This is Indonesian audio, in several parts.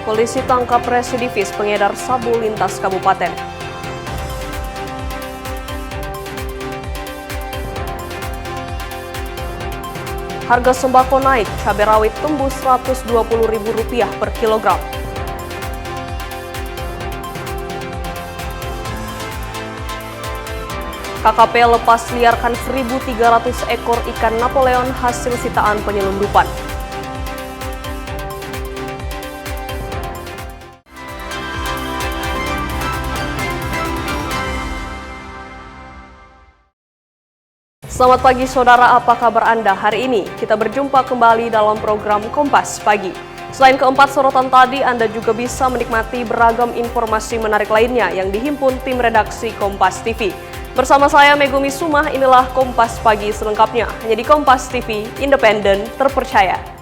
Polisi tangkap residivis pengedar sabu lintas kabupaten. Harga sembako naik, cabai rawit tembus Rp120.000 per kilogram. KKP lepas liarkan 1.300 ekor ikan Napoleon hasil sitaan penyelundupan. Selamat pagi saudara, apa kabar Anda hari ini? Kita berjumpa kembali dalam program Kompas Pagi. Selain keempat sorotan tadi, Anda juga bisa menikmati beragam informasi menarik lainnya yang dihimpun tim redaksi Kompas TV. Bersama saya Megumi Sumah, inilah Kompas Pagi selengkapnya. Hanya di Kompas TV, independen, terpercaya.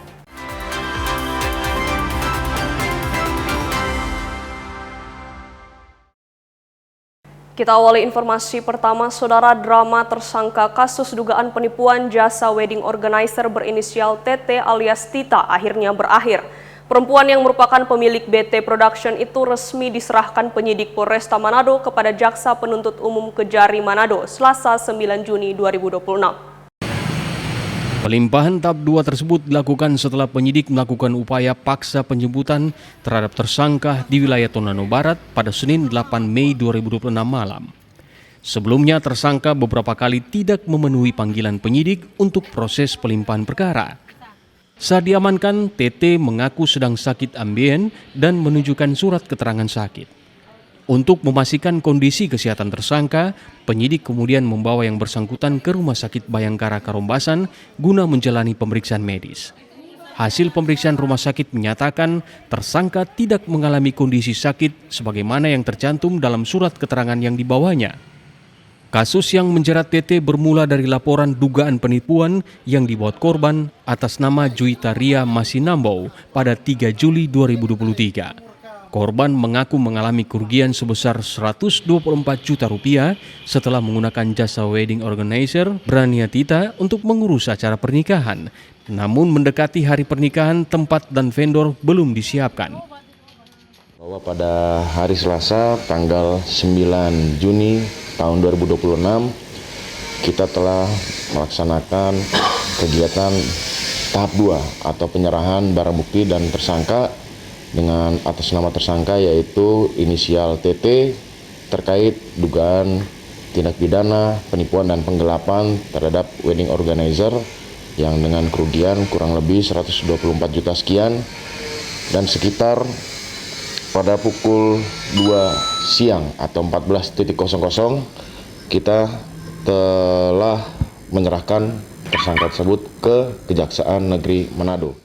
Kita awali informasi pertama, saudara. Drama tersangka kasus dugaan penipuan jasa wedding organizer berinisial TT alias Tita akhirnya berakhir. Perempuan yang merupakan pemilik BT Production itu resmi diserahkan penyidik Polresta Manado kepada Jaksa Penuntut Umum Kejari Manado Selasa 9 Juni 2026. Pelimpahan tahap 2 tersebut dilakukan setelah penyidik melakukan upaya paksa penjemputan terhadap tersangka di wilayah Tonano Barat pada Senin 8 Mei 2026 malam. Sebelumnya tersangka beberapa kali tidak memenuhi panggilan penyidik untuk proses pelimpahan perkara. Saat diamankan, TT mengaku sedang sakit ambien dan menunjukkan surat keterangan sakit. Untuk memastikan kondisi kesehatan tersangka, penyidik kemudian membawa yang bersangkutan ke Rumah Sakit Bayangkara Karombasan guna menjalani pemeriksaan medis. Hasil pemeriksaan rumah sakit menyatakan tersangka tidak mengalami kondisi sakit sebagaimana yang tercantum dalam surat keterangan yang dibawanya. Kasus yang menjerat TT bermula dari laporan dugaan penipuan yang dibuat korban atas nama Juwita Ria Masinambau pada 3 Juli 2023. Korban mengaku mengalami kerugian sebesar Rp124 juta setelah menggunakan jasa wedding organizer Brania Tita untuk mengurus acara pernikahan. Namun mendekati hari pernikahan, tempat dan vendor belum disiapkan. Bahwa pada hari Selasa tanggal 9 Juni tahun 2026 kita telah melaksanakan kegiatan tahap 2 atau penyerahan barang bukti dan tersangka dengan atas nama tersangka yaitu inisial TT terkait dugaan tindak pidana penipuan dan penggelapan terhadap wedding organizer yang dengan kerugian kurang lebih 124 juta sekian, dan sekitar pada pukul 2 siang atau 14.00 kita telah menyerahkan tersangka tersebut ke Kejaksaan Negeri Manado.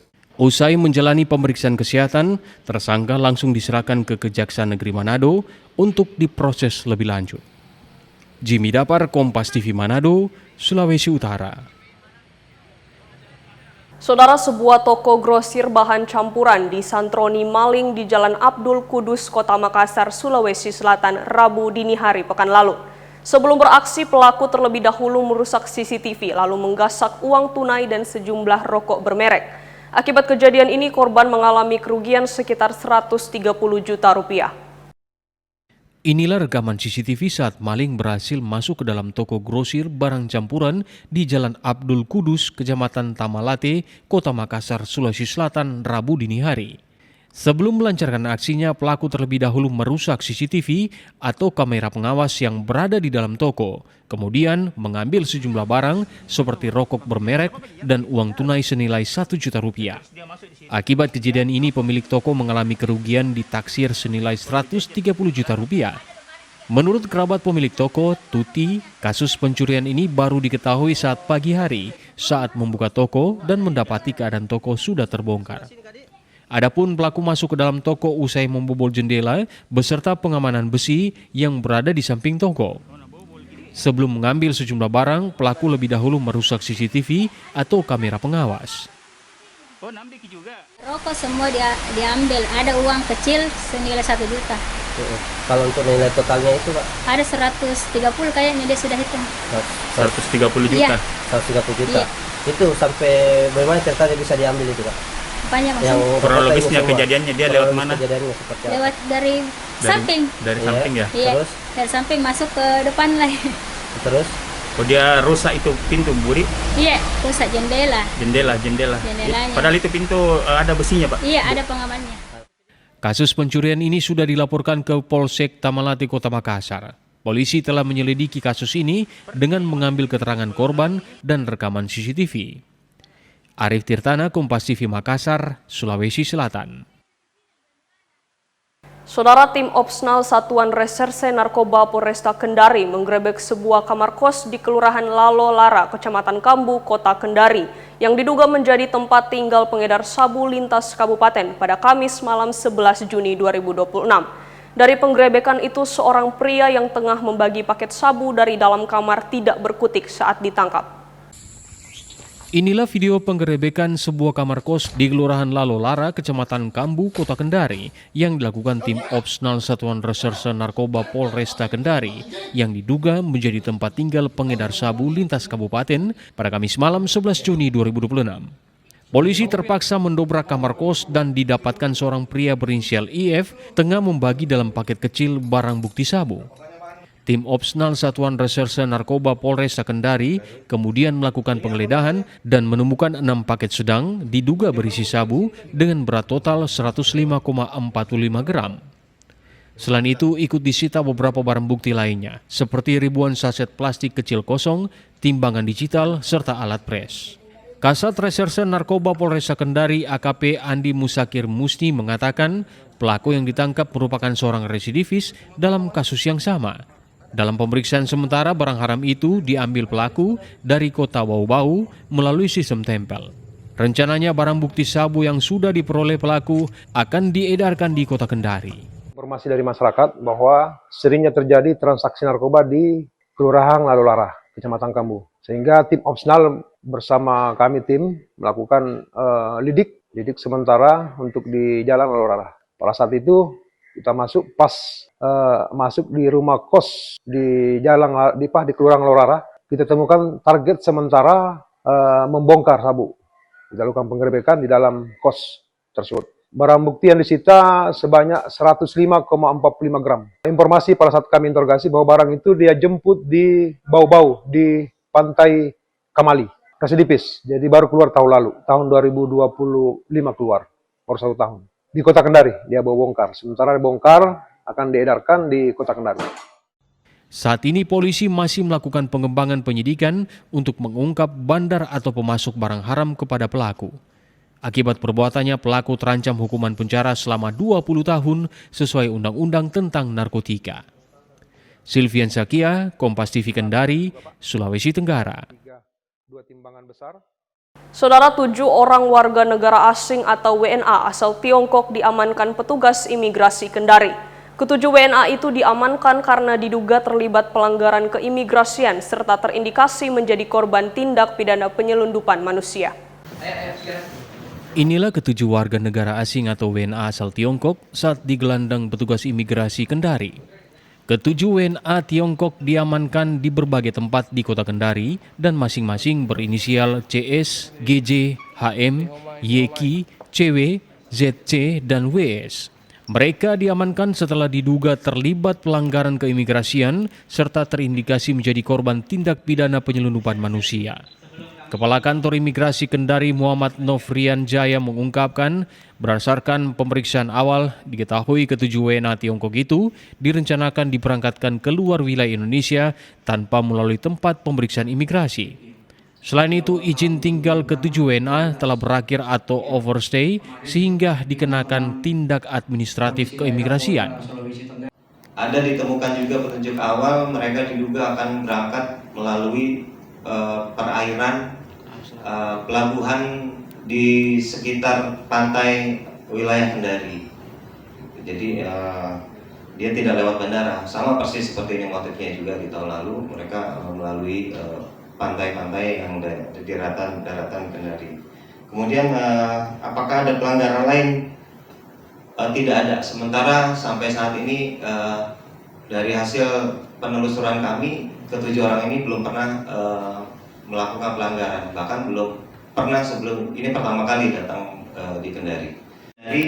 Usai menjalani pemeriksaan kesehatan, tersangka langsung diserahkan ke Kejaksaan Negeri Manado untuk diproses lebih lanjut. Jimmy Dapar, Kompas TV Manado, Sulawesi Utara. Saudara, sebuah toko grosir bahan campuran disantroni maling di Jalan Abdul Kudus, Kota Makassar, Sulawesi Selatan, Rabu dini hari pekan lalu. Sebelum beraksi, pelaku terlebih dahulu merusak CCTV lalu menggasak uang tunai dan sejumlah rokok bermerek. Akibat kejadian ini, korban mengalami kerugian sekitar Rp130 juta. Inilah rekaman CCTV saat maling berhasil masuk ke dalam toko grosir barang campuran di Jalan Abdul Kudus, Kecamatan Tamalate, Kota Makassar, Sulawesi Selatan, Rabu dini hari. Sebelum melancarkan aksinya, pelaku terlebih dahulu merusak CCTV atau kamera pengawas yang berada di dalam toko. Kemudian mengambil sejumlah barang seperti rokok bermerek dan uang tunai senilai Rp1 juta. Akibat kejadian ini, pemilik toko mengalami kerugian ditaksir senilai Rp130 juta. Menurut kerabat pemilik toko, Tuti, kasus pencurian ini baru diketahui saat pagi hari saat membuka toko dan mendapati keadaan toko sudah terbongkar. Adapun pelaku masuk ke dalam toko usai membobol jendela beserta pengamanan besi yang berada di samping toko. Sebelum mengambil sejumlah barang, pelaku lebih dahulu merusak CCTV atau kamera pengawas. Rokok semua diambil, ada uang kecil senilai 1 juta. Kalau untuk nilai totalnya itu, Pak? Ada 130 kayaknya dia sudah hitung. 130 juta? Iya. 130 juta? Iya. Itu sampai bagaimana ceritanya bisa diambil itu, Pak? Apanya Yang maksudnya? Kronologisnya reporter ini semua. kejadiannya dia lewat mana? Kejadiannya seperti apa? Lewat dari samping. Dari Iya. samping ya. Iya. Terus? Dari samping masuk ke depan lah. Terus Oh dia rusak itu pintu Buri, Iya, rusak jendela. jendela. Jendelanya. Padahal itu pintu ada besinya Pak. Iya, ada pengamannya. Kasus pencurian ini sudah dilaporkan ke Polsek Tamalate Kota Makassar. Polisi telah menyelidiki kasus ini dengan mengambil keterangan korban dan rekaman CCTV. Arif Tirtana, Kompas TV Makassar, Sulawesi Selatan. Saudara, tim Opsnal Satuan Reserse Narkoba Polresta Kendari menggerebek sebuah kamar kos di Kelurahan Lalo Lara, Kecamatan Kambu, Kota Kendari, yang diduga menjadi tempat tinggal pengedar sabu lintas kabupaten pada Kamis malam 11 Juni 2026. Dari penggerebekan itu, seorang pria yang tengah membagi paket sabu dari dalam kamar tidak berkutik saat ditangkap. Inilah video penggerebekan sebuah kamar kos di Kelurahan Lalo Lara, Kecamatan Kambu, Kota Kendari yang dilakukan tim Opsnal Satuan Reserse Narkoba Polresta Kendari yang diduga menjadi tempat tinggal pengedar sabu lintas kabupaten pada Kamis malam 11 Juni 2026. Polisi terpaksa mendobrak kamar kos dan didapatkan seorang pria berinisial IF tengah membagi dalam paket kecil barang bukti sabu. Tim Opsnal Satuan Reserse Narkoba Polresta Kendari kemudian melakukan penggeledahan dan menemukan 6 paket sedang diduga berisi sabu dengan berat total 105,45 gram. Selain itu, ikut disita beberapa barang bukti lainnya, seperti ribuan saset plastik kecil kosong, timbangan digital, serta alat pres. Kasat Reserse Narkoba Polresta Kendari AKP Andi Musakir Musni mengatakan pelaku yang ditangkap merupakan seorang residivis dalam kasus yang sama. Dalam pemeriksaan sementara, barang haram itu diambil pelaku dari kota Bau-Bau melalui sistem tempel. Rencananya barang bukti sabu yang sudah diperoleh pelaku akan diedarkan di Kota Kendari. Informasi dari masyarakat bahwa seringnya terjadi transaksi narkoba di Kelurahan Lalo Lara, Kecamatan Kambu. Sehingga tim Opsnal bersama kami tim melakukan lidik sementara untuk di Jalan Lalo Lara. Pada saat itu kita masuk masuk di rumah kos di Kelurahan Lalo Lara, kita temukan target sementara membongkar sabu. Kita lakukan penggerebekan di dalam kos tersebut. Barang bukti yang disita sebanyak 105,45 gram. Informasi pada saat kami interogasi bahwa barang itu dia jemput di Bau-Bau di Pantai Kamali, residivis. Jadi baru keluar tahun lalu, tahun 2025 keluar, baru 1 tahun. Di Kota Kendari dia bawa bongkar. Sementara dibongkar akan diedarkan di Kota Kendari. Saat ini polisi masih melakukan pengembangan penyidikan untuk mengungkap bandar atau pemasok barang haram kepada pelaku. Akibat perbuatannya, pelaku terancam hukuman penjara selama 20 tahun sesuai Undang-Undang tentang Narkotika. Silvian Sakia, Kompas TV Kendari, Sulawesi Tenggara. 2 timbangan besar. Saudara, 7 orang warga negara asing atau WNA asal Tiongkok diamankan petugas imigrasi Kendari. Ketujuh WNA itu diamankan karena diduga terlibat pelanggaran keimigrasian serta terindikasi menjadi korban tindak pidana penyelundupan manusia. Inilah ketujuh warga negara asing atau WNA asal Tiongkok saat digelandang petugas imigrasi Kendari. Ketujuh WNA Tiongkok diamankan di berbagai tempat di Kota Kendari dan masing-masing berinisial CS, GJ, HM, YK, CW, ZC, dan WS. Mereka diamankan setelah diduga terlibat pelanggaran keimigrasian serta terindikasi menjadi korban tindak pidana penyelundupan manusia. Kepala Kantor Imigrasi Kendari Muhammad Nofrian Jaya mengungkapkan, berdasarkan pemeriksaan awal, diketahui ketujuh WNA Tiongkok itu direncanakan diberangkatkan keluar wilayah Indonesia tanpa melalui tempat pemeriksaan imigrasi. Selain itu, izin tinggal ketujuh WNA telah berakhir atau overstay sehingga dikenakan tindak administratif keimigrasian. Ada ditemukan juga petunjuk awal mereka diduga akan berangkat melalui perairan pelabuhan di sekitar pantai wilayah Kendari. Jadi dia tidak lewat bandara, sama persis seperti yang motifnya juga di tahun lalu. Mereka melalui pantai-pantai yang di daratan Kendari. Kemudian apakah ada pelanggaran lain? Tidak ada. Sementara sampai saat ini dari hasil penelusuran kami, ketujuh orang ini belum pernah melakukan pelanggaran, bahkan belum pernah sebelum ini pertama kali datang di Kendari. Kendari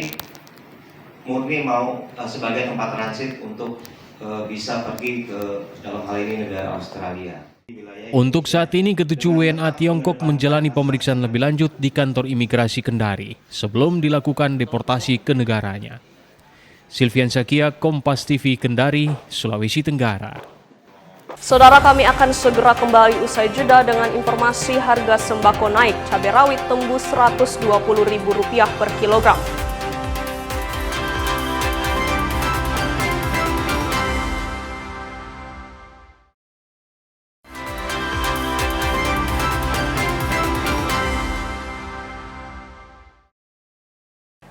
murni mau sebagai tempat transit untuk bisa pergi ke dalam hal ini negara Australia. Untuk saat ini, ketujuh WNA Tiongkok menjalani pemeriksaan lebih lanjut di kantor imigrasi Kendari sebelum dilakukan deportasi ke negaranya. Silvian Sakia, Kompas TV Kendari, Sulawesi Tenggara. Saudara, kami akan segera kembali usai jeda dengan informasi harga sembako naik. Cabai rawit tembus Rp120.000 per kilogram.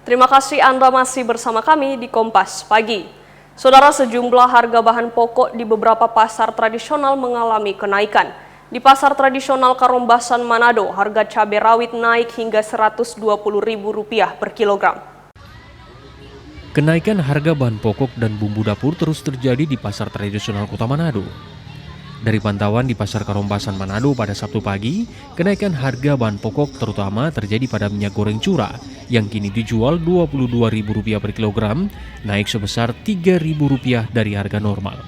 Terima kasih Anda masih bersama kami di Kompas Pagi. Saudara, sejumlah harga bahan pokok di beberapa pasar tradisional mengalami kenaikan. Di pasar tradisional Karombasan Manado, harga cabai rawit naik hingga Rp120.000 per kilogram. Kenaikan harga bahan pokok dan bumbu dapur terus terjadi di pasar tradisional Kota Manado. Dari pantauan di Pasar Karombasan Manado pada Sabtu pagi, kenaikan harga bahan pokok terutama terjadi pada minyak goreng curah yang kini dijual Rp22.000 per kilogram, naik sebesar Rp3.000 dari harga normal.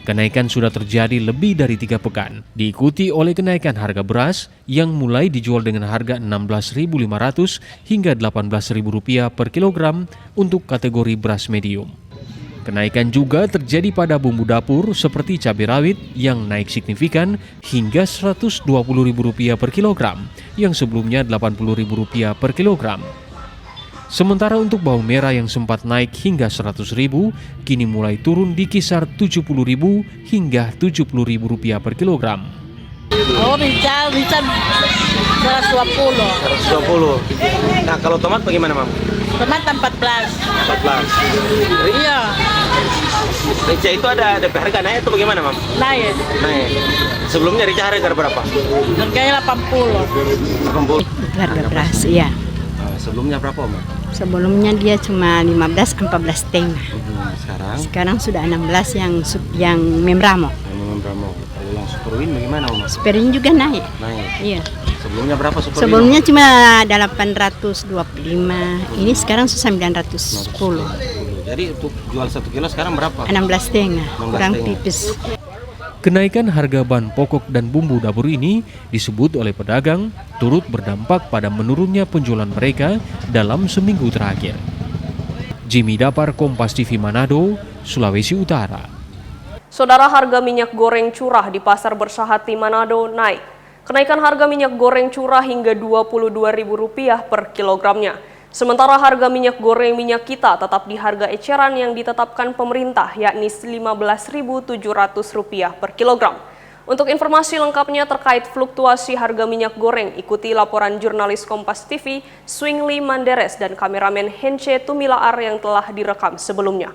Kenaikan sudah terjadi lebih dari 3 pekan, diikuti oleh kenaikan harga beras yang mulai dijual dengan harga Rp16.500 hingga Rp18.000 per kilogram untuk kategori beras medium. Kenaikan juga terjadi pada bumbu dapur seperti cabai rawit yang naik signifikan hingga Rp120.000 per kilogram, yang sebelumnya Rp80.000 per kilogram. Sementara untuk bawang merah yang sempat naik hingga Rp100.000, kini mulai turun di kisar Rp70.000 hingga Rp70.000 per kilogram. Oh, rica 120. Nah, kalau tomat bagaimana, Mam? Tomat 14. Iya. Rica itu ada harga naik atau bagaimana, Mam? Naik. Sebelumnya rica harga berapa? Harganya 80. Harga beras, iya. Sebelumnya berapa, Mam? Sebelumnya dia cuma 15, 14,5. Sekarang sudah 16 yang membramo. Kalau yang superwin bagaimana, Om? Superwin juga naik. Iya. Sebelumnya berapa superwin? Sebelumnya cuma 825. Ini sekarang sudah 910. Jadi untuk jual 1 kilo sekarang berapa? 16,5. Kurang tipis. Kenaikan harga bahan pokok dan bumbu dapur ini disebut oleh pedagang turut berdampak pada menurunnya penjualan mereka dalam seminggu terakhir. Jimmy Dapar, Kompas TV Manado, Sulawesi Utara. Saudara, harga minyak goreng curah di Pasar Bersahati Manado naik. Kenaikan harga minyak goreng curah hingga Rp22.000 per kilogramnya. Sementara harga minyak goreng minyak kita tetap di harga eceran yang ditetapkan pemerintah, yakni Rp15.700 per kilogram. Untuk informasi lengkapnya terkait fluktuasi harga minyak goreng, ikuti laporan jurnalis Kompas TV, Swingli Manderes dan kameramen Hence Tumilaar yang telah direkam sebelumnya.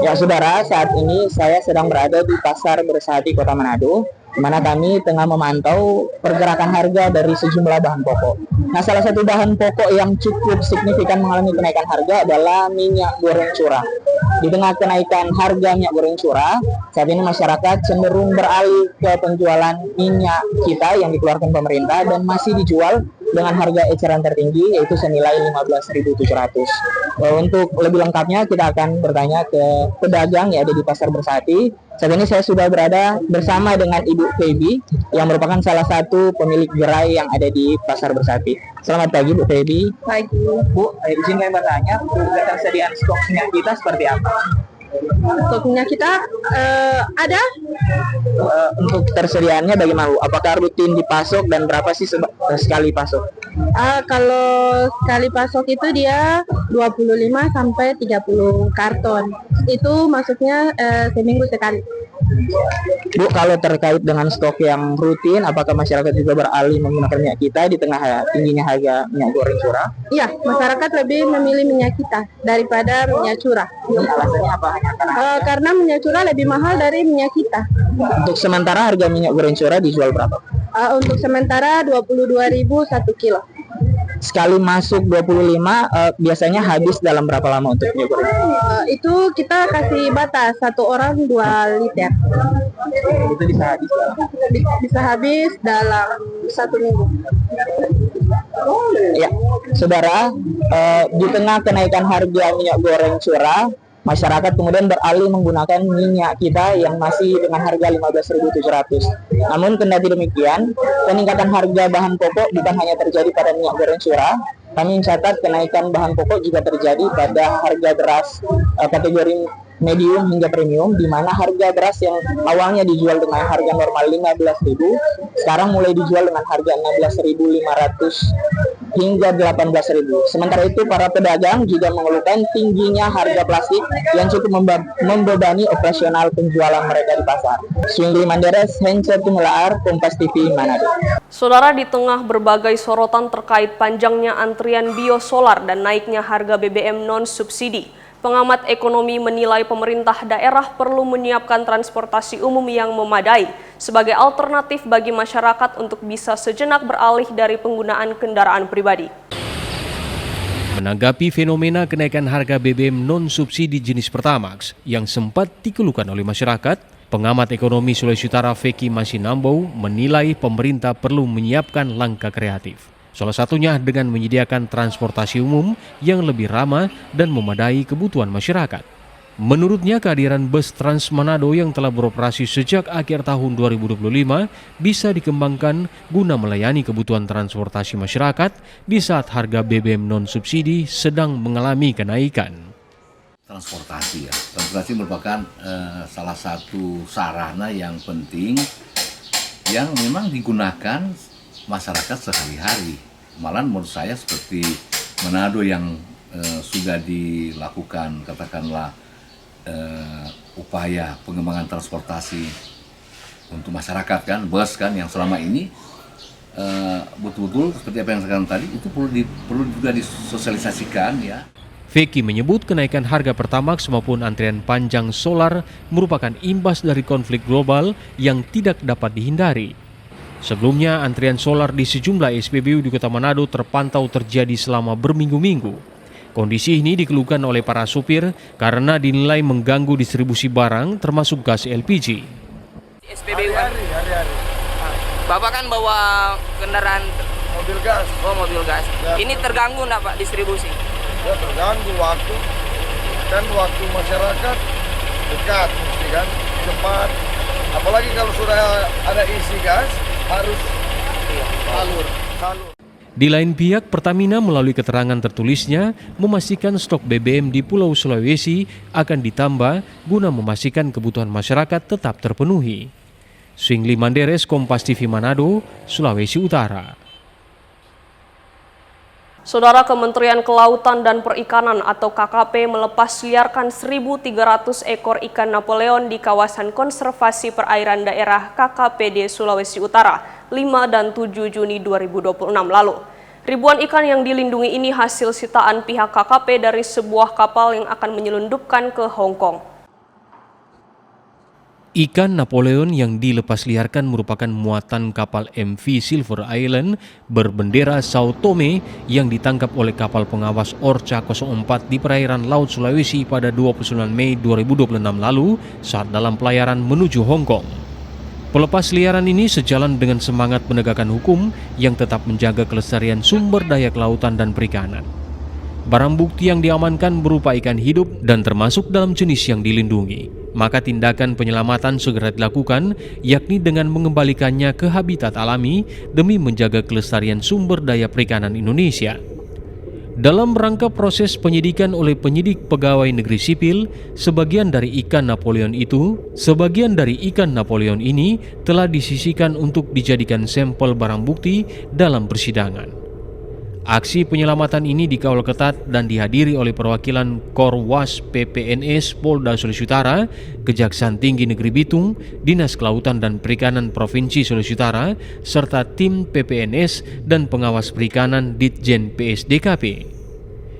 Ya saudara, saat ini saya sedang berada di Pasar Bersahati Kota Manado, di mana kami tengah memantau pergerakan harga dari sejumlah bahan pokok. Nah, salah satu bahan pokok yang cukup signifikan mengalami kenaikan harga adalah minyak goreng curah. Di tengah kenaikan harga minyak goreng curah, saat ini masyarakat cenderung beralih ke penjualan minyak kita yang dikeluarkan pemerintah dan masih dijual dengan harga eceran tertinggi, yaitu senilai Rp15.700. Untuk lebih lengkapnya kita akan bertanya ke pedagang yang ada di Pasar Bersahati. Saat ini saya sudah berada bersama dengan Ibu Feby yang merupakan salah satu pemilik gerai yang ada di Pasar Bersahati. Selamat pagi, Bu Feby. Pagi. Bu, izin kami bertanya, untuk ketersediaan stok minyak kita seperti apa? Stok minyak kita ada. Untuk ketersediaannya bagaimana, Bu? Apakah rutin dipasok dan berapa sih sekali pasok? Kalau sekali pasok itu dia 25 sampai 30 karton. Itu masuknya seminggu sekali. Bu, kalau terkait dengan stok yang rutin, apakah masyarakat juga beralih menggunakan minyak kita di tengah tingginya harga minyak goreng curah? Iya, masyarakat lebih memilih minyak kita daripada minyak curah. Alasannya apa? Karena minyak curah lebih mahal dari minyak kita. Untuk sementara harga minyak goreng curah dijual berapa? Untuk sementara 22.000 1 kilo. Sekali masuk 25, biasanya habis dalam berapa lama untuk minyak goreng? Itu kita kasih batas, 1 orang 2 liter. Itu bisa habis dalam Bisa habis dalam 1 minggu. Ya, saudara, di tengah kenaikan harga minyak goreng curah, masyarakat kemudian beralih menggunakan minyak kita yang masih dengan harga 15.700. Namun kendati demikian, peningkatan harga bahan pokok bukan hanya terjadi pada minyak goreng curah. Kami mencatat kenaikan bahan pokok juga terjadi pada harga beras kategori medium hingga premium, di mana harga beras yang awalnya dijual dengan harga normal 15.000 sekarang mulai dijual dengan harga 16.500 hingga 18.000. Sementara itu para pedagang juga mengeluhkan tingginya harga plastik yang cukup membebani operasional penjualan mereka di pasar. Swingli Manderes, Hencer Tumelaar, Kompas TV, Manado. Saudara, di tengah berbagai sorotan terkait panjangnya antrian biosolar dan naiknya harga BBM non-subsidi, pengamat ekonomi menilai pemerintah daerah perlu menyiapkan transportasi umum yang memadai sebagai alternatif bagi masyarakat untuk bisa sejenak beralih dari penggunaan kendaraan pribadi. Menanggapi fenomena kenaikan harga BBM non-subsidi jenis Pertamax yang sempat dikeluhkan oleh masyarakat, pengamat ekonomi Sulawesi Utara Feki Masinambau menilai pemerintah perlu menyiapkan langkah kreatif. Salah satunya dengan menyediakan transportasi umum yang lebih ramah dan memadai kebutuhan masyarakat. Menurutnya, kehadiran bus Trans Manado yang telah beroperasi sejak akhir tahun 2025 bisa dikembangkan guna melayani kebutuhan transportasi masyarakat di saat harga BBM non-subsidi sedang mengalami kenaikan. Transportasi merupakan salah satu sarana yang penting yang memang digunakan masyarakat sehari-hari. Malah menurut saya seperti Manado yang sudah dilakukan katakanlah upaya pengembangan transportasi untuk masyarakat kan, bus kan yang selama ini betul-betul seperti apa yang saya katakan tadi itu perlu juga disosialisasikan ya. Feki menyebut kenaikan harga Pertamax maupun antrian panjang solar merupakan imbas dari konflik global yang tidak dapat dihindari. Sebelumnya, antrian solar di sejumlah SPBU di Kota Manado terpantau terjadi selama berminggu-minggu. Kondisi ini dikeluhkan oleh para supir karena dinilai mengganggu distribusi barang termasuk gas LPG. SPBU hari-hari. Bapak kan bawa kendaraan mobil gas. Oh, mobil gas. Ya. Ini terganggu enggak Pak distribusi? Ya terganggu waktu masyarakat dekat mesti kan cepat. Apalagi kalau sudah ada isi gas harus salur. Di lain pihak, Pertamina melalui keterangan tertulisnya memastikan stok BBM di Pulau Sulawesi akan ditambah guna memastikan kebutuhan masyarakat tetap terpenuhi. Swingli Manderes, Kompas TV Manado, Sulawesi Utara. Saudara, Kementerian Kelautan dan Perikanan atau KKP melepas liarkan 1.300 ekor ikan Napoleon di kawasan konservasi perairan daerah KKPD Sulawesi Utara 5 dan 7 Juni 2026 lalu. Ribuan ikan yang dilindungi ini hasil sitaan pihak KKP dari sebuah kapal yang akan menyelundupkan ke Hong Kong. Ikan Napoleon yang dilepas liarkan merupakan muatan kapal MV Silver Island berbendera Sao Tome yang ditangkap oleh kapal pengawas Orca 04 di perairan Laut Sulawesi pada 29 Mei 2026 lalu saat dalam pelayaran menuju Hong Kong. Pelepas liaran ini sejalan dengan semangat penegakan hukum yang tetap menjaga kelestarian sumber daya kelautan dan perikanan. Barang bukti yang diamankan berupa ikan hidup dan termasuk dalam jenis yang dilindungi. Maka tindakan penyelamatan segera dilakukan, yakni dengan mengembalikannya ke habitat alami demi menjaga kelestarian sumber daya perikanan Indonesia. Dalam rangka proses penyidikan oleh penyidik pegawai negeri sipil, sebagian dari ikan Napoleon ini telah disisihkan untuk dijadikan sampel barang bukti dalam persidangan. Aksi penyelamatan ini dikawal ketat dan dihadiri oleh perwakilan Korwas PPNS Polda Sulawesi Utara, Kejaksaan Tinggi Negeri Bitung, Dinas Kelautan dan Perikanan Provinsi Sulawesi Utara, serta tim PPNS dan pengawas perikanan Ditjen PSDKP.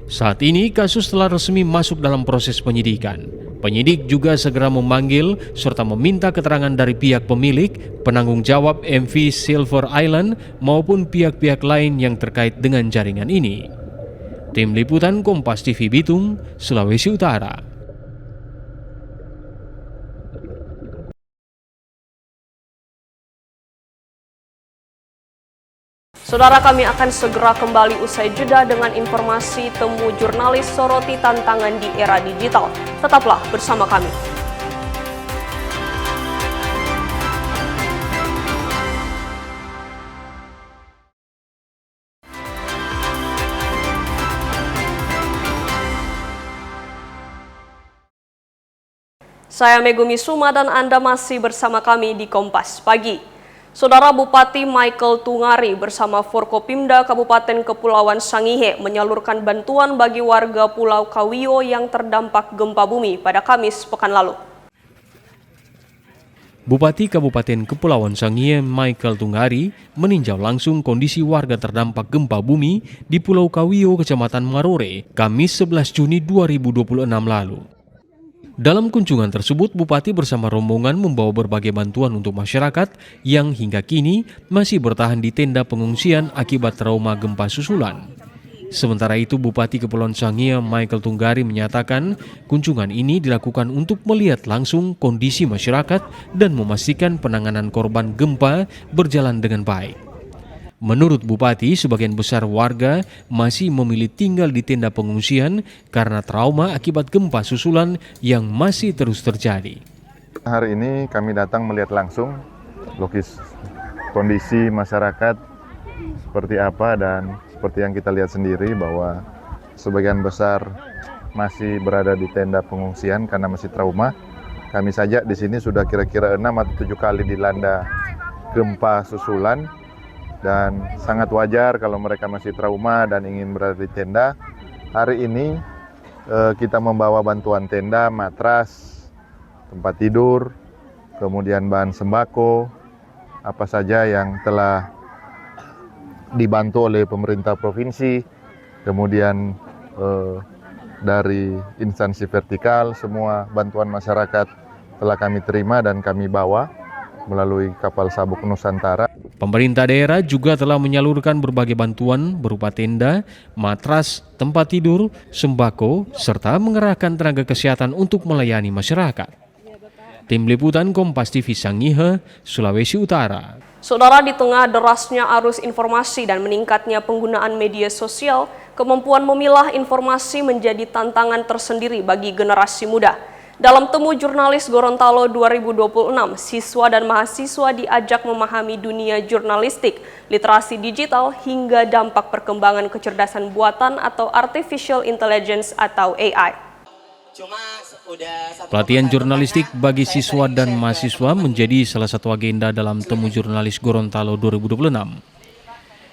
Saat ini kasus telah resmi masuk dalam proses penyidikan. Penyidik juga segera memanggil serta meminta keterangan dari pihak pemilik, penanggung jawab MV Silver Island maupun pihak-pihak lain yang terkait dengan jaringan ini. Tim Liputan Kompas TV Bitung, Sulawesi Utara. Saudara, kami akan segera kembali usai jeda dengan informasi temu jurnalis soroti tantangan di era digital. Tetaplah bersama kami. Saya Megumi Suma dan Anda masih bersama kami di Kompas Pagi. Saudara, Bupati Michael Tungari bersama Forkopimda Kabupaten Kepulauan Sangihe menyalurkan bantuan bagi warga Pulau Kawiyo yang terdampak gempa bumi pada Kamis pekan lalu. Bupati Kabupaten Kepulauan Sangihe Michael Tungari meninjau langsung kondisi warga terdampak gempa bumi di Pulau Kawiyo, Kecamatan Marore, Kamis 11 Juni 2026 lalu. Dalam kunjungan tersebut, Bupati bersama rombongan membawa berbagai bantuan untuk masyarakat yang hingga kini masih bertahan di tenda pengungsian akibat trauma gempa susulan. Sementara itu, Bupati Kepulauan Sangihe Michael Tungari menyatakan kunjungan ini dilakukan untuk melihat langsung kondisi masyarakat dan memastikan penanganan korban gempa berjalan dengan baik. Menurut Bupati, sebagian besar warga masih memilih tinggal di tenda pengungsian karena trauma akibat gempa susulan yang masih terus terjadi. Hari ini kami datang melihat langsung kondisi masyarakat seperti apa, dan seperti yang kita lihat sendiri bahwa sebagian besar masih berada di tenda pengungsian karena masih trauma. Kami saja di sini sudah kira-kira 6 atau 7 kali dilanda gempa susulan. Dan sangat wajar kalau mereka masih trauma dan ingin berada di tenda. Hari ini kita membawa bantuan tenda, matras, tempat tidur, kemudian bahan sembako, apa saja yang telah dibantu oleh pemerintah provinsi, kemudian dari instansi vertikal, semua bantuan masyarakat telah kami terima dan kami bawa melalui kapal Sabuk Nusantara. Pemerintah daerah juga telah menyalurkan berbagai bantuan berupa tenda, matras, tempat tidur, sembako, serta mengerahkan tenaga kesehatan untuk melayani masyarakat. Tim Liputan Kompas TV Sangihe, Sulawesi Utara. Saudara, di tengah derasnya arus informasi dan meningkatnya penggunaan media sosial, kemampuan memilah informasi menjadi tantangan tersendiri bagi generasi muda. Dalam Temu Jurnalis Gorontalo 2026, siswa dan mahasiswa diajak memahami dunia jurnalistik, literasi digital, hingga dampak perkembangan kecerdasan buatan atau artificial intelligence atau AI. Pelatihan jurnalistik bagi siswa dan mahasiswa menjadi salah satu agenda dalam Temu Jurnalis Gorontalo 2026.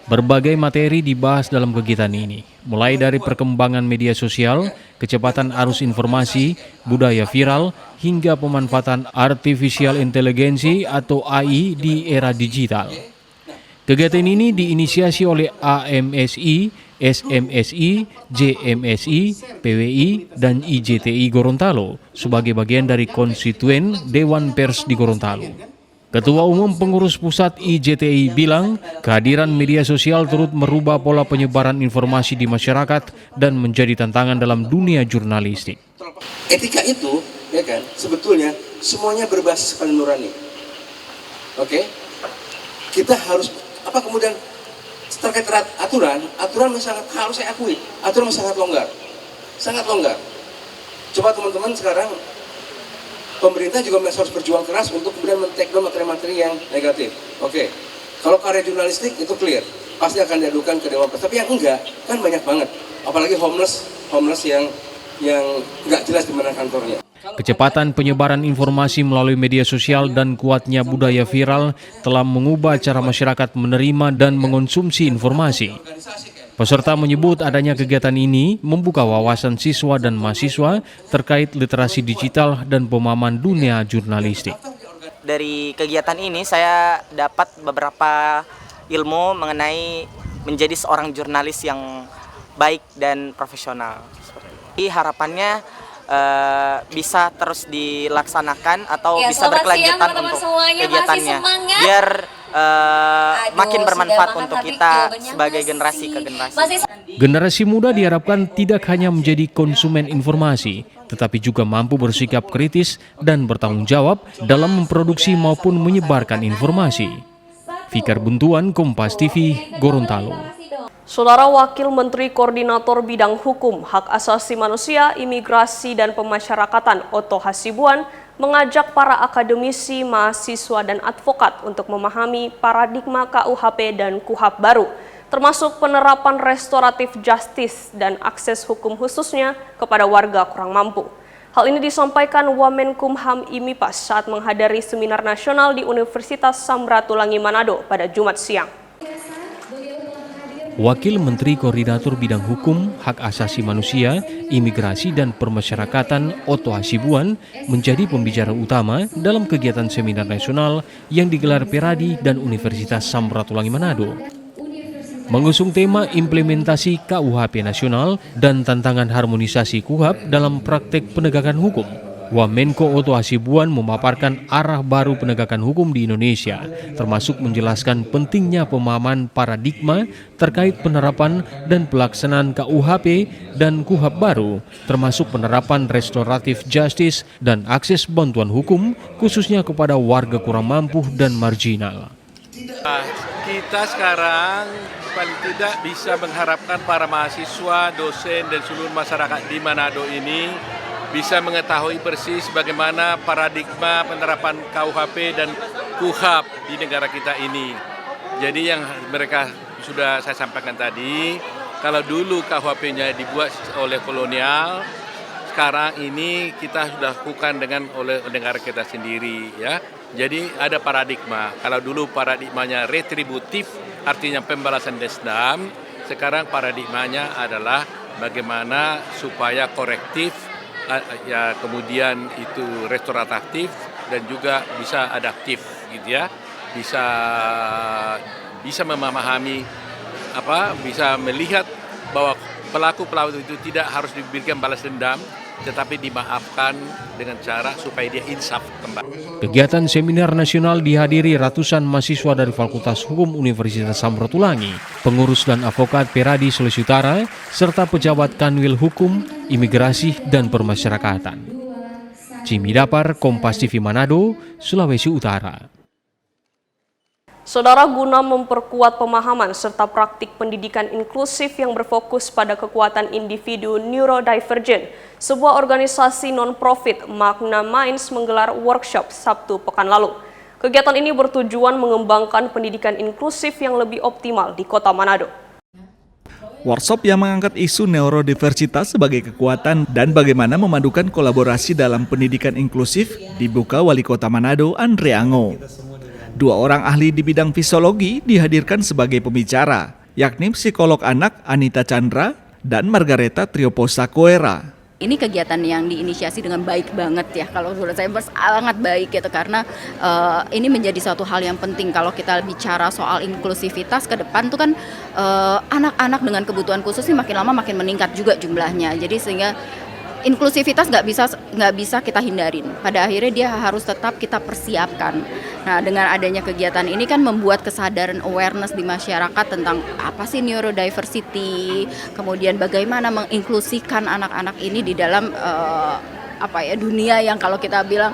Berbagai materi dibahas dalam kegiatan ini, mulai dari perkembangan media sosial, kecepatan arus informasi, budaya viral, hingga pemanfaatan artificial intelligence atau AI di era digital. Kegiatan ini diinisiasi oleh AMSI, SMSI, JMSI, PWI, dan IJTI Gorontalo sebagai bagian dari konstituen Dewan Pers di Gorontalo. Ketua Umum Pengurus Pusat IJTI bilang kehadiran media sosial turut merubah pola penyebaran informasi di masyarakat dan menjadi tantangan dalam dunia jurnalistik. Etika itu, ya kan, sebetulnya semuanya berbasis pada nurani. Oke? Kita harus, kemudian terkait aturan sangat, harus saya akui, aturan sangat longgar. Sangat longgar. Coba teman-teman sekarang, pemerintah juga harus berjuang keras untuk kemudian men-take down materi-materi yang negatif. Oke. Kalau karya jurnalistik itu clear, pasti akan diadukan ke Dewan Pers. Tapi yang enggak, kan banyak banget. Apalagi homeless yang enggak jelas di mana kantornya. Kecepatan penyebaran informasi melalui media sosial dan kuatnya budaya viral telah mengubah cara masyarakat menerima dan mengonsumsi informasi. Peserta menyebut adanya kegiatan ini membuka wawasan siswa dan mahasiswa terkait literasi digital dan pemahaman dunia jurnalistik. Dari kegiatan ini saya dapat beberapa ilmu mengenai menjadi seorang jurnalis yang baik dan profesional. Harapannya bisa terus dilaksanakan atau bisa berkelanjutan untuk kegiatannya, biar makin bermanfaat untuk kita sebagai generasi ke generasi. Generasi muda diharapkan tidak hanya menjadi konsumen informasi, tetapi juga mampu bersikap kritis dan bertanggung jawab dalam memproduksi maupun menyebarkan informasi. Fikar Buntuan, Kompas TV, Gorontalo. Saudara Wakil Menteri Koordinator Bidang Hukum, Hak Asasi Manusia, Imigrasi, dan Pemasyarakatan Otto Hasibuan mengajak para akademisi, mahasiswa, dan advokat untuk memahami paradigma KUHP dan KUHAP baru, termasuk penerapan restoratif justice dan akses hukum khususnya kepada warga kurang mampu. Hal ini disampaikan Wamenkumham IMIPAS saat menghadiri seminar nasional di Universitas Samratulangi Manado pada Jumat siang. Wakil Menteri Koordinator Bidang Hukum, Hak Asasi Manusia, Imigrasi, dan Pemasyarakatan Otto Hasibuan menjadi pembicara utama dalam kegiatan seminar nasional yang digelar Peradi dan Universitas Samratulangi Manado. Mengusung tema implementasi KUHP nasional dan tantangan harmonisasi KUHAP dalam praktek penegakan hukum, Wamenko Otto Hasibuan memaparkan arah baru penegakan hukum di Indonesia, termasuk menjelaskan pentingnya pemahaman paradigma terkait penerapan dan pelaksanaan KUHP dan KUHAP baru, termasuk penerapan restoratif justice dan akses bantuan hukum, khususnya kepada warga kurang mampu dan marginal. Kita sekarang paling tidak bisa mengharapkan para mahasiswa, dosen, dan seluruh masyarakat di Manado ini bisa mengetahui persis bagaimana paradigma penerapan KUHP dan KUHAP di negara kita ini. Jadi yang mereka sudah saya sampaikan tadi, kalau dulu KUHP-nya dibuat oleh kolonial, sekarang ini kita sudah lakukan oleh negara kita sendiri, ya. Jadi ada paradigma. Kalau dulu paradigmanya retributif, artinya pembalasan dendam, sekarang paradigmanya adalah bagaimana supaya korektif, ya kemudian itu restoratif dan juga bisa adaptif, gitu ya. Bisa memahami bisa melihat bahwa pelaku itu tidak harus diberikan balas dendam, tetapi dimaafkan dengan cara supaya dia insaf kembali. Kegiatan seminar nasional dihadiri ratusan mahasiswa dari Fakultas Hukum Universitas Samratulangi, pengurus dan advokat Peradi Sulawesi Utara, serta pejabat Kanwil Hukum, Imigrasi, dan Pemasyarakatan. Jimmy Dapar, Kompas TV Manado, Sulawesi Utara. Saudara, guna memperkuat pemahaman serta praktik pendidikan inklusif yang berfokus pada kekuatan individu neurodivergent, sebuah organisasi non-profit Magna Minds menggelar workshop Sabtu pekan lalu. Kegiatan ini bertujuan mengembangkan pendidikan inklusif yang lebih optimal di Kota Manado. Workshop yang mengangkat isu neurodiversitas sebagai kekuatan dan bagaimana memadukan kolaborasi dalam pendidikan inklusif dibuka Wali Kota Manado, Andre Ango. 2 orang ahli di bidang fisiologi dihadirkan sebagai pembicara, yakni psikolog anak Anita Chandra dan Margareta Trioposa Coera. Ini kegiatan yang diinisiasi dengan baik banget ya, kalau menurut saya sangat baik gitu, karena ini menjadi suatu hal yang penting kalau kita bicara soal inklusivitas ke depan tuh kan anak-anak dengan kebutuhan khusus ini makin lama makin meningkat juga jumlahnya, jadi sehingga inklusivitas nggak bisa kita hindarin. Pada akhirnya dia harus tetap kita persiapkan. Nah, dengan adanya kegiatan ini kan membuat kesadaran awareness di masyarakat tentang apa sih neurodiversity, kemudian bagaimana menginklusikan anak-anak ini di dalam dunia yang kalau kita bilang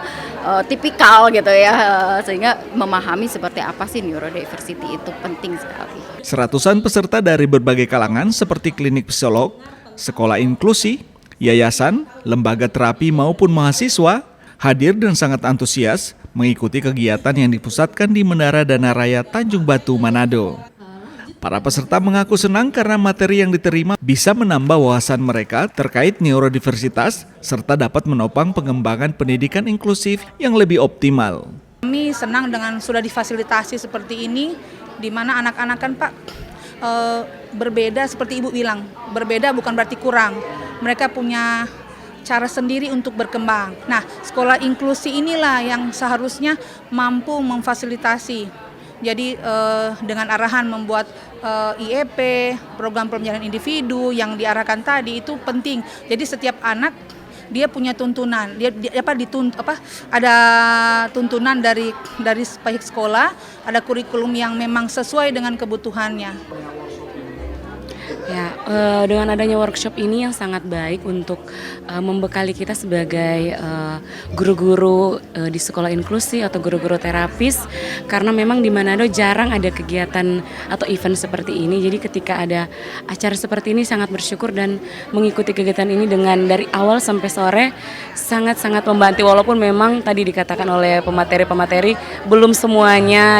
tipikal gitu ya, sehingga memahami seperti apa sih neurodiversity itu penting sekali. Seratusan peserta dari berbagai kalangan seperti klinik psikolog, sekolah inklusi, yayasan, lembaga terapi maupun mahasiswa hadir dan sangat antusias mengikuti kegiatan yang dipusatkan di Menara Dana Raya Tanjung Batu, Manado. Para peserta mengaku senang karena materi yang diterima bisa menambah wawasan mereka terkait neurodiversitas serta dapat menopang pengembangan pendidikan inklusif yang lebih optimal. Kami senang dengan sudah difasilitasi seperti ini, di mana anak-anak kan Pak berbeda seperti Ibu bilang, berbeda bukan berarti kurang. Mereka punya cara sendiri untuk berkembang. Nah, sekolah inklusi inilah yang seharusnya mampu memfasilitasi. Jadi dengan arahan membuat IEP, program pembelajaran individu yang diarahkan tadi itu penting. Jadi setiap anak dia punya tuntunan, ada tuntunan dari pihak sekolah, ada kurikulum yang memang sesuai dengan kebutuhannya. Ya, dengan adanya workshop ini yang sangat baik untuk membekali kita sebagai guru-guru di sekolah inklusi atau guru-guru terapis, karena memang di Manado jarang ada kegiatan atau event seperti ini. Jadi ketika ada acara seperti ini sangat bersyukur dan mengikuti kegiatan ini dengan dari awal sampai sore sangat-sangat membantu, walaupun memang tadi dikatakan oleh pemateri belum semuanya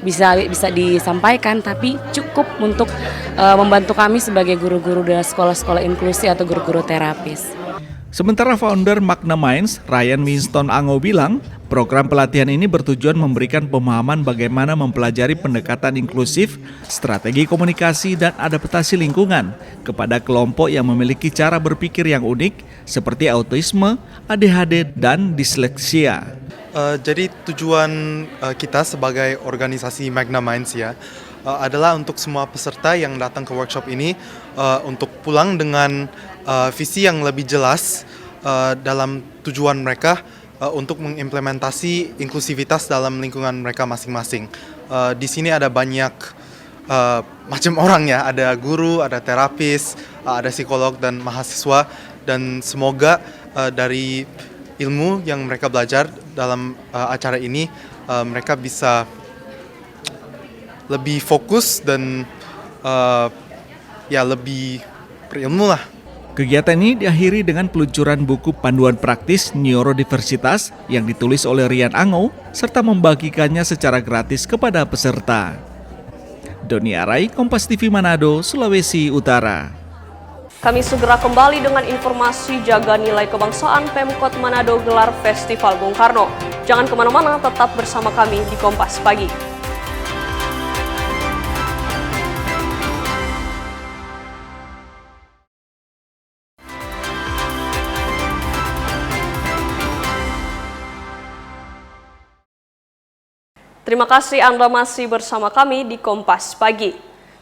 bisa disampaikan, tapi cukup untuk membantu kami sebagai guru-guru dari sekolah-sekolah inklusi atau guru-guru terapis. Sementara founder Magna Minds, Ryan Winston Ango bilang, program pelatihan ini bertujuan memberikan pemahaman bagaimana mempelajari pendekatan inklusif, strategi komunikasi, dan adaptasi lingkungan kepada kelompok yang memiliki cara berpikir yang unik seperti autisme, ADHD, dan disleksia. Jadi tujuan kita sebagai organisasi Magna Minds adalah untuk semua peserta yang datang ke workshop ini untuk pulang dengan visi yang lebih jelas dalam tujuan mereka untuk mengimplementasi inklusivitas dalam lingkungan mereka masing-masing. Di sini ada banyak macam orang ada guru, ada terapis, ada psikolog dan mahasiswa, dan semoga dari ilmu yang mereka belajar dalam acara ini mereka bisa lebih fokus dan lebih berilmu lah. Kegiatan ini diakhiri dengan peluncuran buku panduan praktis neurodiversitas yang ditulis oleh Ryan Ango serta membagikannya secara gratis kepada peserta. Doni Arai, Kompas TV Manado, Sulawesi Utara. Kami segera kembali dengan informasi jaga nilai kebangsaan Pemkot Manado gelar Festival Bung Karno. Jangan kemana-mana, tetap bersama kami di Kompas Pagi. Terima kasih Anda masih bersama kami di Kompas Pagi.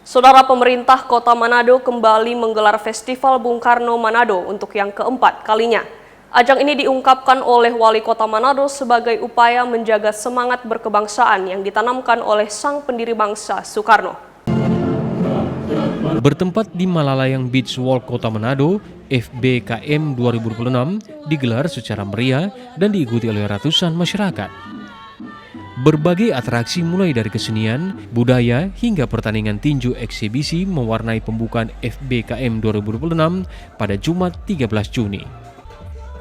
Saudara, pemerintah Kota Manado kembali menggelar Festival Bung Karno Manado untuk yang keempat kalinya. Ajang ini diungkapkan oleh Wali Kota Manado sebagai upaya menjaga semangat berkebangsaan yang ditanamkan oleh sang pendiri bangsa Soekarno. Bertempat di Malalayang Beach Walk Kota Manado, FBKM 2026 digelar secara meriah dan diikuti oleh ratusan masyarakat. Berbagai atraksi mulai dari kesenian, budaya, hingga pertandingan tinju eksibisi mewarnai pembukaan FBKM 2026 pada Jumat 13 Juni.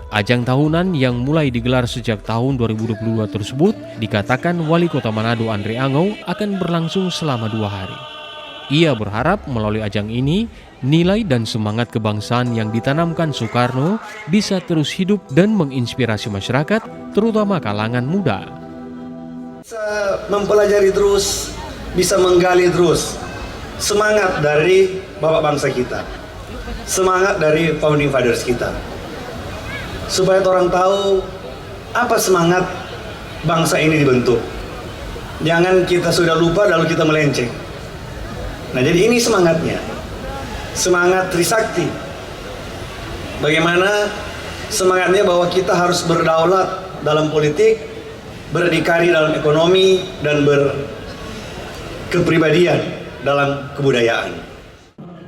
Ajang tahunan yang mulai digelar sejak tahun 2022 tersebut dikatakan Wali Kota Manado Andre Ango akan berlangsung selama 2 hari. Ia berharap melalui ajang ini, nilai dan semangat kebangsaan yang ditanamkan Soekarno bisa terus hidup dan menginspirasi masyarakat, terutama kalangan muda. Bisa mempelajari terus, bisa menggali terus semangat dari bapak bangsa kita, semangat dari founding fathers kita, supaya orang tahu apa semangat bangsa ini dibentuk. Jangan kita sudah lupa lalu kita melenceng. Nah, jadi ini semangatnya, semangat Trisakti. Bagaimana semangatnya bahwa kita harus berdaulat dalam politik, berdikari dalam ekonomi, dan berkepribadian dalam kebudayaan.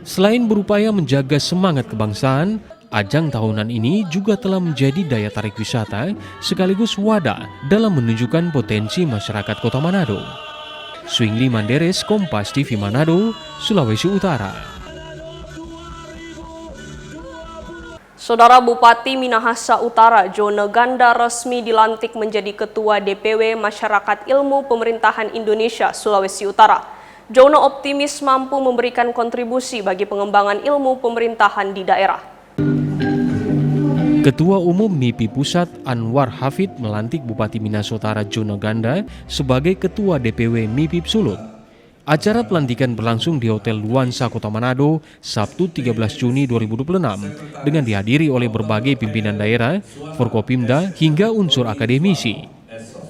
Selain berupaya menjaga semangat kebangsaan, ajang tahunan ini juga telah menjadi daya tarik wisata sekaligus wadah dalam menunjukkan potensi masyarakat Kota Manado. Swingli Manderes, Kompas TV Manado, Sulawesi Utara. Saudara, Bupati Minahasa Utara Jono Ganda resmi dilantik menjadi Ketua DPW Masyarakat Ilmu Pemerintahan Indonesia Sulawesi Utara. Jono optimis mampu memberikan kontribusi bagi pengembangan ilmu pemerintahan di daerah. Ketua Umum MIPI Pusat Anwar Hafid melantik Bupati Minahasa Utara Jono Ganda sebagai Ketua DPW MIPI Sulut. Acara pelantikan berlangsung di Hotel Luansa Kota Manado, Sabtu 13 Juni 2026, dengan dihadiri oleh berbagai pimpinan daerah, Forkopimda, hingga unsur akademisi.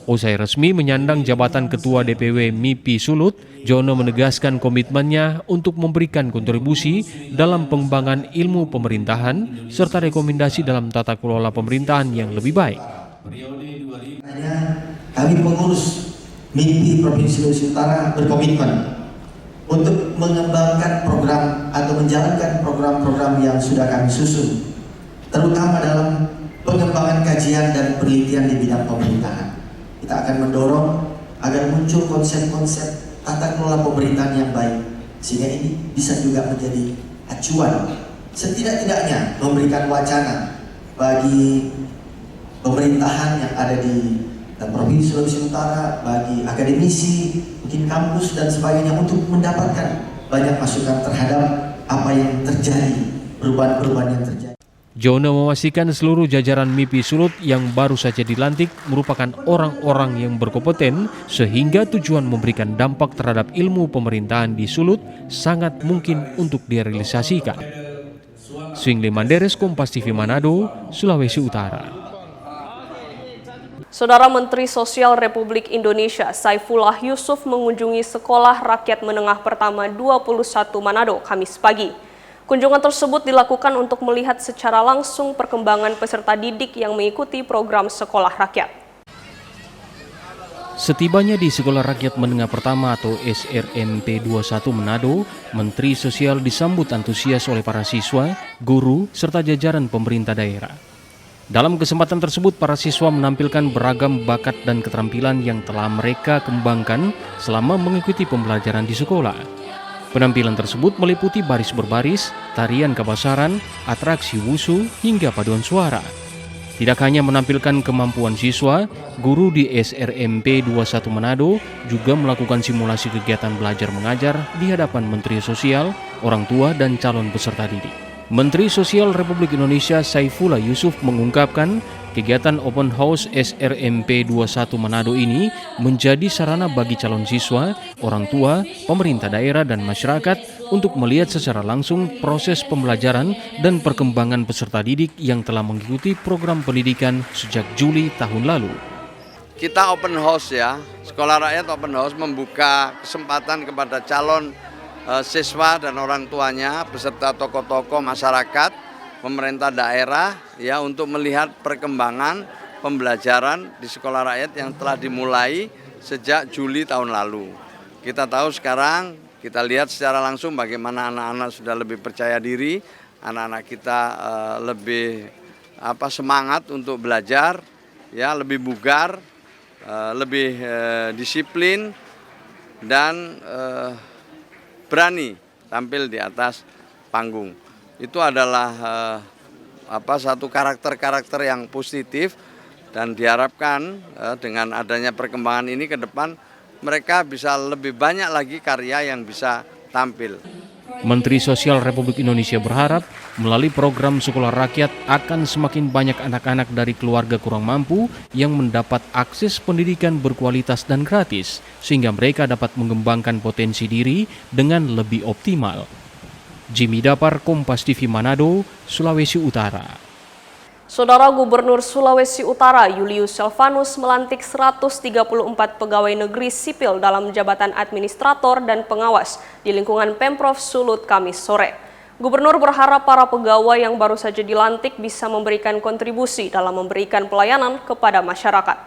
Usai resmi menyandang jabatan Ketua DPW MIPI Sulut, Jono menegaskan komitmennya untuk memberikan kontribusi dalam pengembangan ilmu pemerintahan, serta rekomendasi dalam tata kelola pemerintahan yang lebih baik. Kami pengurus MIPI Provinsi Sulawesi Utara berkomitmen untuk mengembangkan program atau menjalankan program-program yang sudah kami susun, terutama dalam pengembangan kajian dan penelitian di bidang pemerintahan. Kita akan mendorong agar muncul konsep-konsep tata kelola pemerintahan yang baik, sehingga ini bisa juga menjadi acuan, setidak-tidaknya memberikan wacana bagi pemerintahan yang ada di Provinsi Sulawesi Utara, bagi akademisi, mungkin kampus dan sebagainya, untuk mendapatkan banyak masukan terhadap apa yang terjadi, perubahan-perubahan yang terjadi. Jono memastikan seluruh jajaran MIPI Sulut yang baru saja dilantik merupakan orang-orang yang berkompeten sehingga tujuan memberikan dampak terhadap ilmu pemerintahan di Sulut sangat mungkin untuk direalisasikan. Swingli Manderes, Kompas TV Manado, Sulawesi Utara. Saudara Menteri Sosial Republik Indonesia Saifullah Yusuf mengunjungi Sekolah Rakyat Menengah Pertama 21 Manado Kamis pagi. Kunjungan tersebut dilakukan untuk melihat secara langsung perkembangan peserta didik yang mengikuti program Sekolah Rakyat. Setibanya di Sekolah Rakyat Menengah Pertama atau SRMP 21 Manado, Menteri Sosial disambut antusias oleh para siswa, guru, serta jajaran pemerintah daerah. Dalam kesempatan tersebut, para siswa menampilkan beragam bakat dan keterampilan yang telah mereka kembangkan selama mengikuti pembelajaran di sekolah. Penampilan tersebut meliputi baris berbaris, tarian kabasaran, atraksi wusu, hingga paduan suara. Tidak hanya menampilkan kemampuan siswa, guru di SRMP 21 Manado juga melakukan simulasi kegiatan belajar mengajar di hadapan Menteri Sosial, orang tua, dan calon peserta didik. Menteri Sosial Republik Indonesia Saifullah Yusuf mengungkapkan kegiatan Open House SRMP 21 Manado ini menjadi sarana bagi calon siswa, orang tua, pemerintah daerah, dan masyarakat untuk melihat secara langsung proses pembelajaran dan perkembangan peserta didik yang telah mengikuti program pendidikan sejak Juli tahun lalu. Kita Open House ya, Sekolah Rakyat Open House membuka kesempatan kepada calon siswa dan orang tuanya, beserta tokoh-tokoh masyarakat, pemerintah daerah ya, untuk melihat perkembangan pembelajaran di sekolah rakyat yang telah dimulai sejak Juli tahun lalu. Kita tahu sekarang, kita lihat secara langsung bagaimana anak-anak sudah lebih percaya diri, anak-anak kita lebih semangat untuk belajar, ya, lebih bugar, lebih disiplin, dan berani tampil di atas panggung. Itu adalah satu karakter-karakter yang positif, dan diharapkan dengan adanya perkembangan ini ke depan mereka bisa lebih banyak lagi karya yang bisa tampil. Menteri Sosial Republik Indonesia berharap melalui program Sekolah Rakyat akan semakin banyak anak-anak dari keluarga kurang mampu yang mendapat akses pendidikan berkualitas dan gratis, sehingga mereka dapat mengembangkan potensi diri dengan lebih optimal. Jimmy Dapar, Kompas TV Manado, Sulawesi Utara. Saudara Gubernur Sulawesi Utara Julius Silvanus melantik 134 pegawai negeri sipil dalam jabatan administrator dan pengawas di lingkungan Pemprov Sulut Kamis sore. Gubernur berharap para pegawai yang baru saja dilantik bisa memberikan kontribusi dalam memberikan pelayanan kepada masyarakat.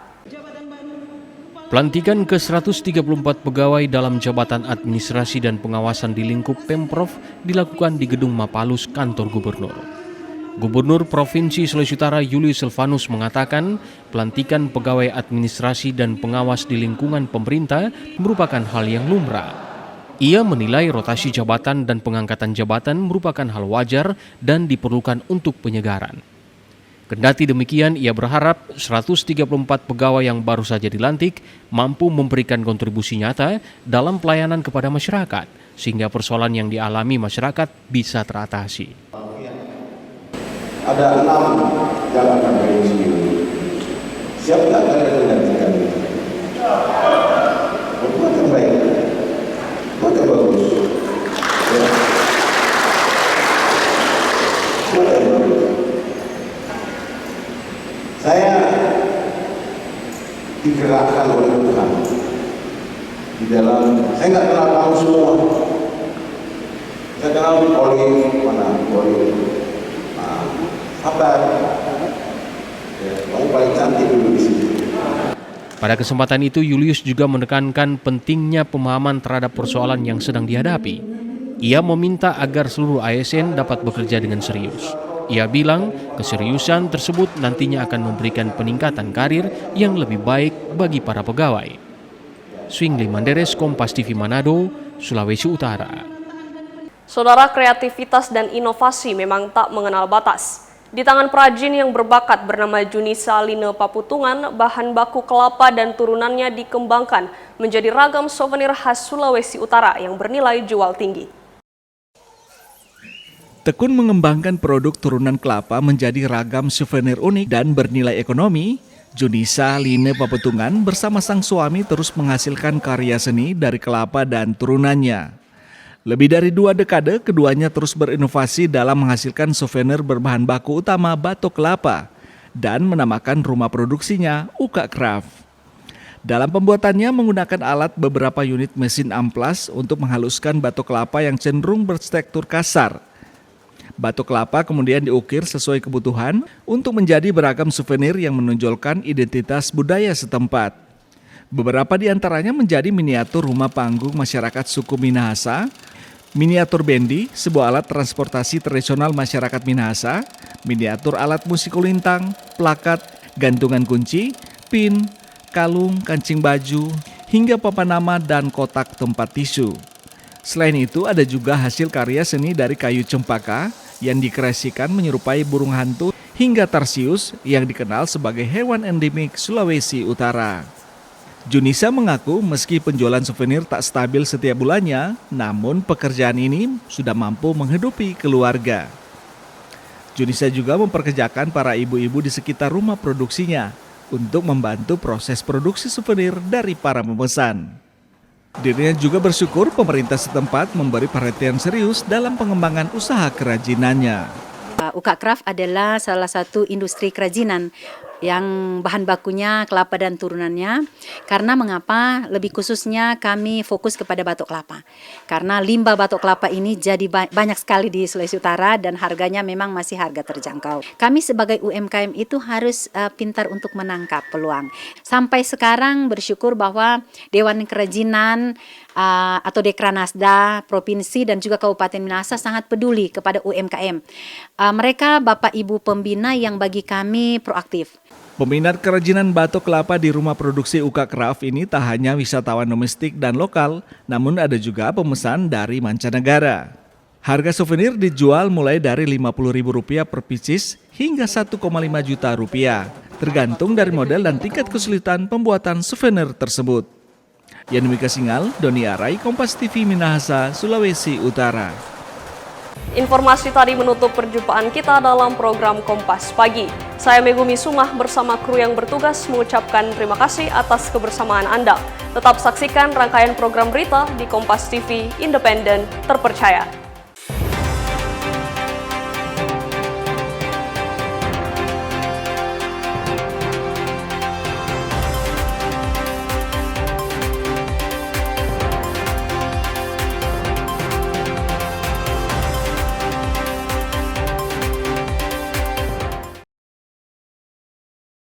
Pelantikan ke-134 pegawai dalam jabatan administrasi dan pengawasan di lingkup Pemprov dilakukan di Gedung Mapalus, kantor Gubernur. Gubernur Provinsi Sulawesi Utara Julius Silvanus mengatakan pelantikan pegawai administrasi dan pengawas di lingkungan pemerintah merupakan hal yang lumrah. Ia menilai rotasi jabatan dan pengangkatan jabatan merupakan hal wajar dan diperlukan untuk penyegaran. Kendati demikian, ia berharap 134 pegawai yang baru saja dilantik mampu memberikan kontribusi nyata dalam pelayanan kepada masyarakat, sehingga persoalan yang dialami masyarakat bisa teratasi. Ada 6 jabatan PNU. Siap nggak kalian menggantikan itu? Buat yang baik, buat yang bagus. Ya. Buat yang bagus. Saya digerakkan oleh Tuhan di dalam. Saya nggak kenal kamu semua. Saya kenal Olive, mana Olive. Kabar, ya, kamu paling cantik dulu di sini. Pada kesempatan itu, Julius juga menekankan pentingnya pemahaman terhadap persoalan yang sedang dihadapi. Ia meminta agar seluruh ASN dapat bekerja dengan serius. Ia bilang keseriusan tersebut nantinya akan memberikan peningkatan karir yang lebih baik bagi para pegawai. Swingli Manderes, Kompas TV Manado, Sulawesi Utara. Saudara, kreativitas dan inovasi memang tak mengenal batas. Di tangan perajin yang berbakat bernama Junisa Line Paputungan, bahan baku kelapa dan turunannya dikembangkan menjadi ragam souvenir khas Sulawesi Utara yang bernilai jual tinggi. Tekun mengembangkan produk turunan kelapa menjadi ragam souvenir unik dan bernilai ekonomi, Junisa Line Paputungan bersama sang suami terus menghasilkan karya seni dari kelapa dan turunannya. Lebih dari 2 dekade, keduanya terus berinovasi dalam menghasilkan souvenir berbahan baku utama batok kelapa dan menamakan rumah produksinya Uka Craft. Dalam pembuatannya menggunakan alat beberapa unit mesin amplas untuk menghaluskan batok kelapa yang cenderung bertekstur kasar. Batok kelapa kemudian diukir sesuai kebutuhan untuk menjadi beragam souvenir yang menonjolkan identitas budaya setempat. Beberapa di antaranya menjadi miniatur rumah panggung masyarakat suku Minahasa, miniatur bendi, sebuah alat transportasi tradisional masyarakat Minahasa, miniatur alat musik kulintang, plakat, gantungan kunci, pin, kalung, kancing baju, hingga papan nama dan kotak tempat tisu. Selain itu ada juga hasil karya seni dari kayu cempaka yang dikreasikan menyerupai burung hantu hingga tarsius yang dikenal sebagai hewan endemik Sulawesi Utara. Junisa mengaku meski penjualan souvenir tak stabil setiap bulannya, namun pekerjaan ini sudah mampu menghidupi keluarga. Junisa juga memperkerjakan para ibu-ibu di sekitar rumah produksinya untuk membantu proses produksi souvenir dari para pemesan. Dirinya juga bersyukur pemerintah setempat memberi perhatian serius dalam pengembangan usaha kerajinannya. Uka Craft adalah salah satu industri kerajinan yang bahan bakunya kelapa dan turunannya. Karena mengapa lebih khususnya kami fokus kepada batok kelapa. Karena limbah batok kelapa ini jadi banyak sekali di Sulawesi Utara dan harganya memang masih harga terjangkau. Kami sebagai UMKM itu harus pintar untuk menangkap peluang. Sampai sekarang bersyukur bahwa Dewan Kerajinan atau Dekranasda Provinsi dan juga Kabupaten Minahasa sangat peduli kepada UMKM. Mereka Bapak Ibu pembina yang bagi kami proaktif. Peminat kerajinan batok kelapa di rumah produksi Uka Craft ini tak hanya wisatawan domestik dan lokal, namun ada juga pemesan dari mancanegara. Harga souvenir dijual mulai dari Rp50.000 per pieces hingga Rp1,5 juta, tergantung dari model dan tingkat kesulitan pembuatan souvenir tersebut. Yanmika Singal, Doni Arai, Kompas TV Minahasa, Sulawesi Utara. Informasi tadi menutup perjumpaan kita dalam program Kompas Pagi. Saya Megumi Sumah bersama kru yang bertugas mengucapkan terima kasih atas kebersamaan Anda. Tetap saksikan rangkaian program berita di Kompas TV, independen, terpercaya.